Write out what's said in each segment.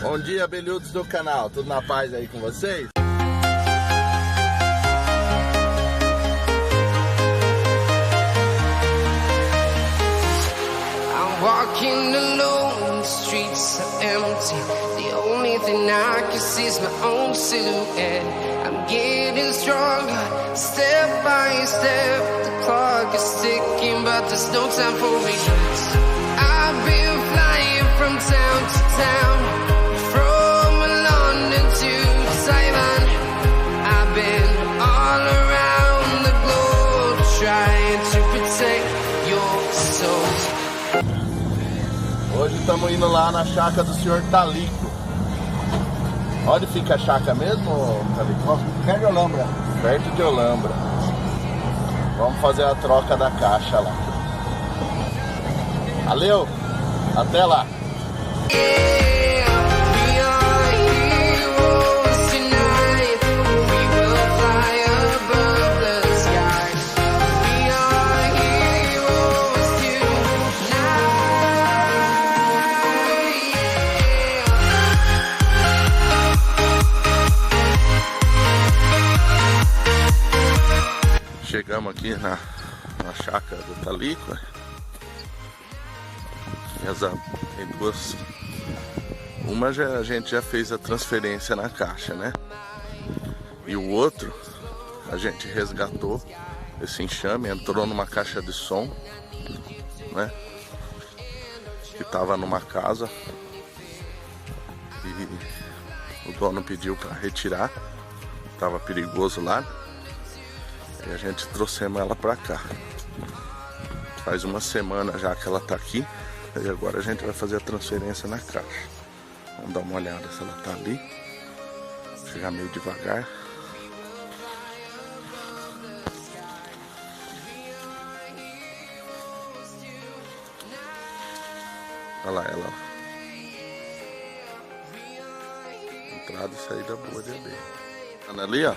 Bom dia, abelhudos do canal, tudo na paz aí com vocês? I'm walking alone, the streets are empty. The only thing I can see is my own silhouette. I'm getting stronger, step by step. The clock is ticking, but there's no time for regrets. I've been flying from town to town, from London to Taiwan. I've been all around the globe, trying to protect your soul. Hoje estamos indo lá na chácara do senhor Talico. Onde fica a chácara mesmo, Talico? Perto de Olambra. Perto de Olambra. Vamos fazer a troca da caixa lá. Valeu! Até lá! Chegamos aqui na chácara do Talico. Tem duas. Uma a gente já fez a transferência na caixa, né? E o outro a gente resgatou esse enxame, entrou numa caixa de som, né? Que tava numa casa e o dono pediu para retirar, tava perigoso lá. E a gente trouxemos ela pra cá. Faz uma semana já que ela tá aqui. E agora a gente vai fazer a transferência na caixa. Vamos dar uma olhada se ela tá ali. Vou chegar meio devagar. Olha lá ela. Entrada e saída boa de abelha. Tá ali, ó.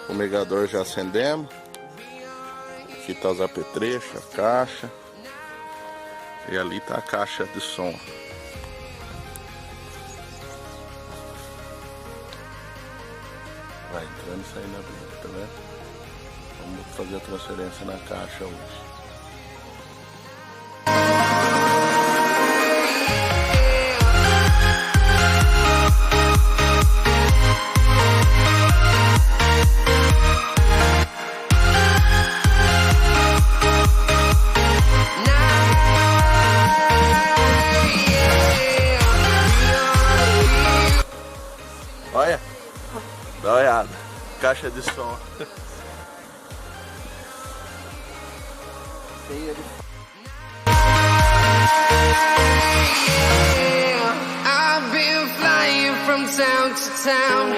O fumegador já acendemos. Aqui tá os apetrechos, a caixa. E ali tá a caixa de som. Vai entrando e saindo abrindo, tá vendo? Vamos fazer a transferência na caixa hoje. Olha, dá uma olhada, caixa de som. I've been flying from town to town,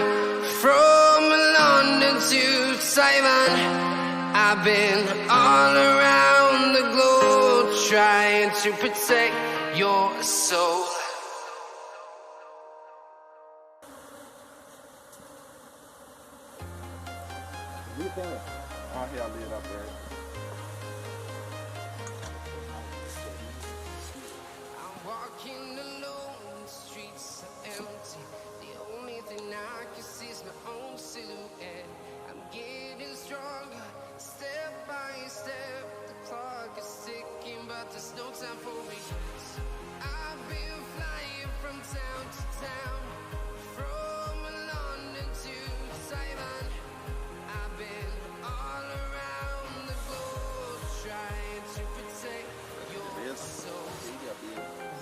from London to Taiwan. I've been all around the globe, trying to protect your soul. Tem uma realeira aberta. I'm walking alone, the streets are empty. The only thing I can see is my own silhouette. I'm getting stronger, step by step. The clock is ticking, but there's no time for regrets. I've been flying from town to town, from London to Taiwan. I've been all around the globe, trying to protect your soul.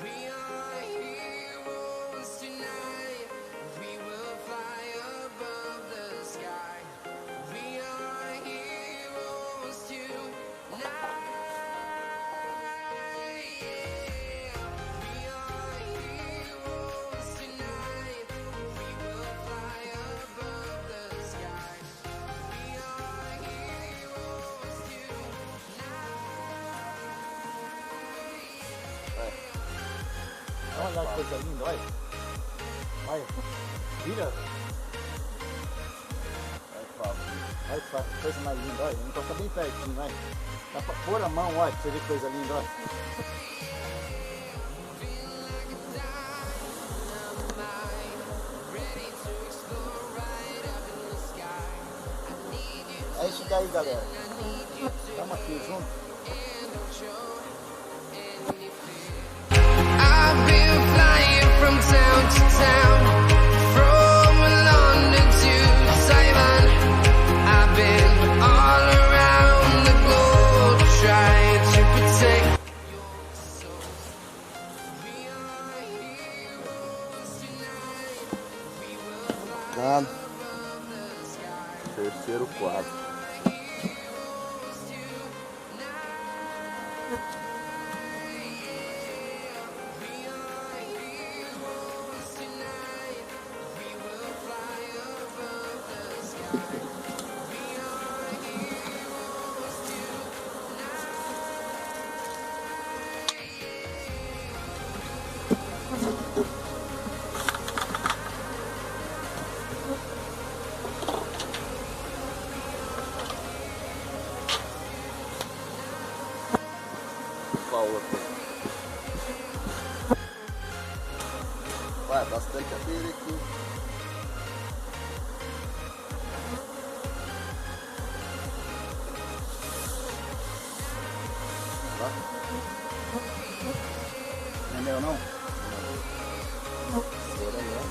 We are heroes tonight. We will fly above the sky. We are heroes tonight. Yeah. We are heroes tonight. We will fly above the sky. We are heroes Olha que coisa linda, olha. Olha, vira. Olha que coisa mais linda, olha. Então tá bem pertinho, olha. Dá pra pôr a mão, olha, pra você ver que coisa linda, olha. daí, galera. Estamos aqui juntos. I've been flying from town to town, from London to Taiwan. I've been all around the globe trying to protect your soul. We are heroes tonight. We will fly above the sky. Terceiro quadro. Vai, bastante abelha aqui. Lá. Não é meu não? Agora não.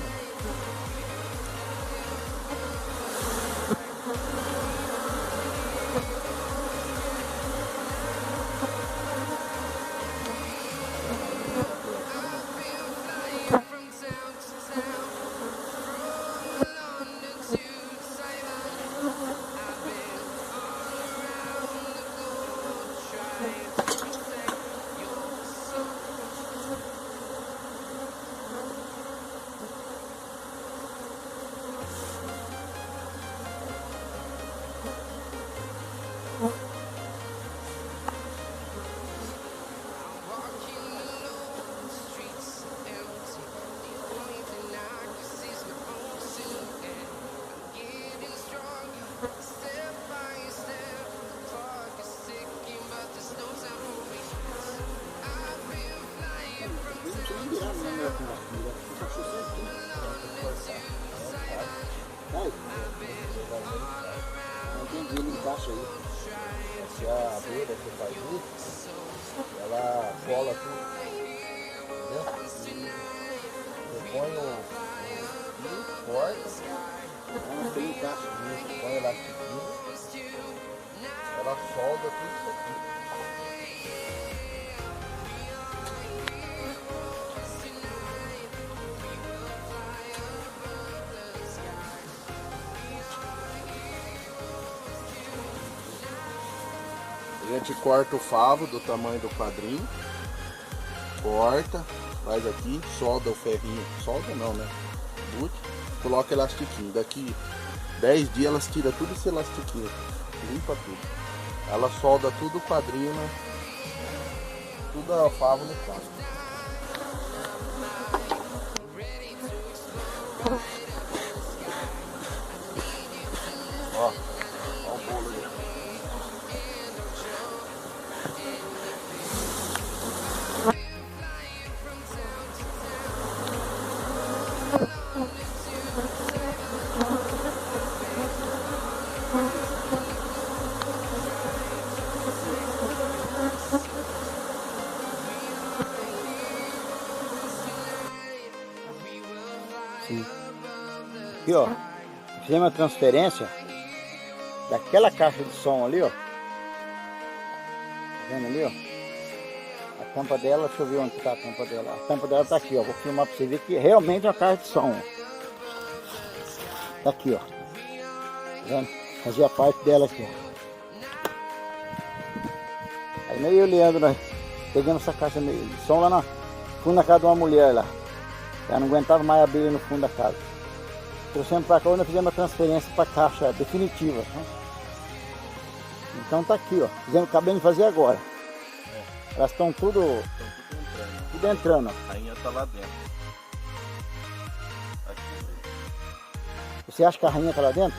Caixa aí. Essa é a abelha que faz isso, ela cola tudo, entendeu? Eu ponho um corta, ela tem caixa nisso, põe ela aqui, ela solda tudo isso aqui. A gente corta o favo do tamanho do quadrinho, corta, faz aqui, solda o ferrinho, solda não, né? Boot, coloca elastiquinho. Daqui 10 dias elas tiram tudo esse elastiquinho, limpa tudo. Ela solda tudo o quadrinho, né? Tudo o favo no plástico. Ó, ó o bolo aí. Aqui, ó, fizemos uma transferência daquela caixa de som ali, ó. Tá vendo ali, ó? A tampa dela, deixa eu ver onde tá a tampa dela. A tampa dela tá aqui, ó. Vou filmar pra você ver que realmente é uma caixa de som, ó. Tá aqui, ó. Tá vendo? Fazia parte dela aqui, ó. Aí nem eu e o Leandro, nós pegamos essa caixa de som lá no fundo da casa de uma mulher lá. Ela não aguentava mais abelha no fundo da casa. Trouxemos para cá, nós fizemos a transferência para a caixa definitiva. Né? Então tá aqui, ó. Acabamos de fazer agora. Elas estão tudo entrando. A rainha tá lá dentro. Aqui. Você acha que a rainha tá lá dentro?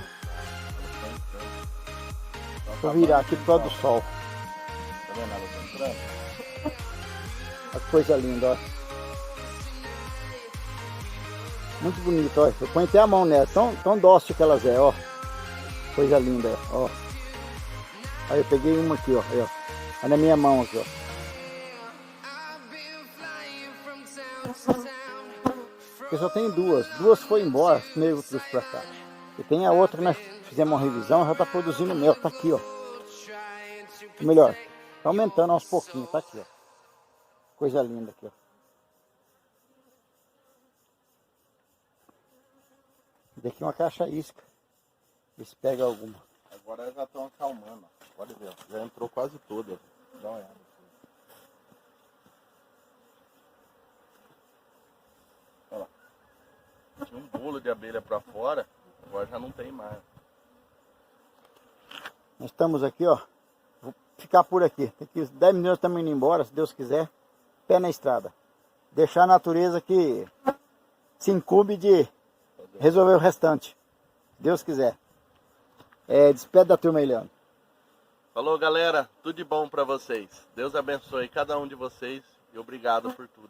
Vou virar aqui pro lado do sol. Tá vendo ela tá entrando? Olha que coisa linda, ó. Muito bonito, ó. Eu ponho até a mão nela, tão dócil que elas é, ó. Coisa linda, ó. Aí eu peguei uma aqui, ó. Aí, ó. Aí na minha mão aqui, ó. Porque só tem duas. Duas foi embora, primeiro eu trouxe pra cá. E tem a outra que nós fizemos uma revisão, já tá produzindo mel. Tá aqui, ó. Melhor, tá aumentando aos pouquinhos. Tá aqui, ó. Coisa linda aqui, ó. Daqui uma caixa isca. Vê se pega alguma. Agora já estão acalmando. Pode ver, já entrou quase toda. Dá uma olhada. Olha lá. Tinha um bolo de abelha pra fora, agora já não tem mais. Nós estamos aqui, ó. Vou ficar por aqui. Daqui 10 minutos estamos indo embora, se Deus quiser. Pé na estrada. Deixar a natureza que se incumbe de resolver o restante. Se Deus quiser. Despede da turma aí, Leandro. Falou, galera. Tudo de bom pra vocês. Deus abençoe cada um de vocês e obrigado por tudo.